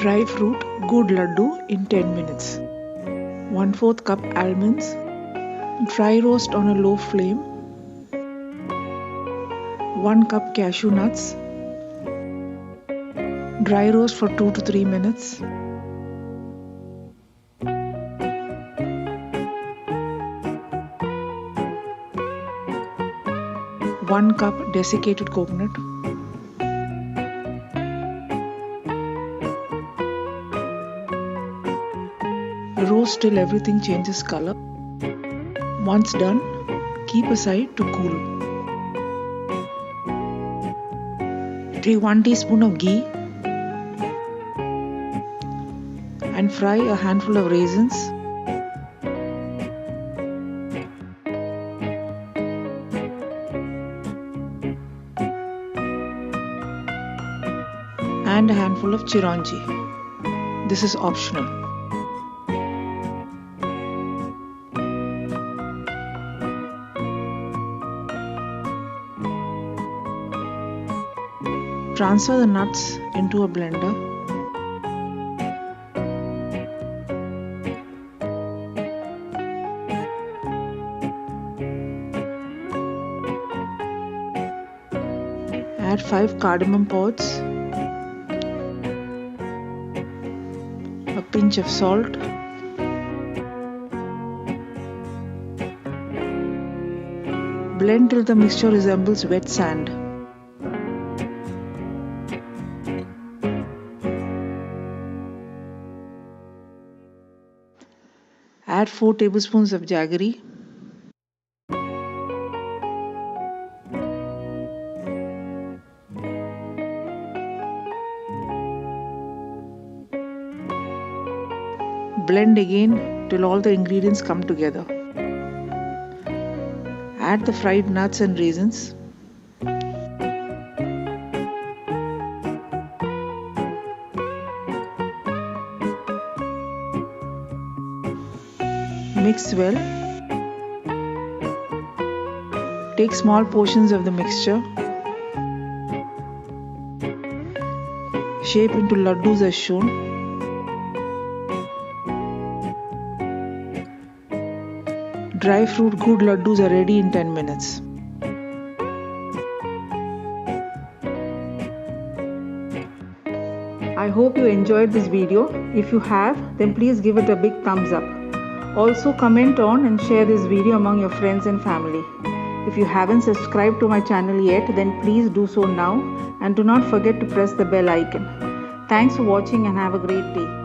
Dry Fruit Gud Laddu in 10 minutes. 1/4 cup almonds. Dry roast on a low flame. 1 cup cashew nuts. Dry roast for 2 to 3 minutes. One cup desiccated coconut. Roast till everything changes color. Once done, keep aside to cool. Take 1 teaspoon of ghee and fry a handful of raisins. And a handful of Chironji. This is optional. Transfer the nuts into a blender. Add 5 cardamom pods, a pinch of salt, blend till the mixture resembles wet sand. Add 4 tablespoons of jaggery. Blend again till all the ingredients come together. Add the fried nuts and raisins. Mix well. Take small portions of the mixture. Shape into laddus as shown. Dry Fruit Gud Laddus are ready in 10 minutes. I hope you enjoyed this video. If you have, then please give it a big thumbs up. Also comment on and share this video among your friends and family. If you haven't subscribed to my channel yet, then please do so now and do not forget to press the bell icon. Thanks for watching and have a great day.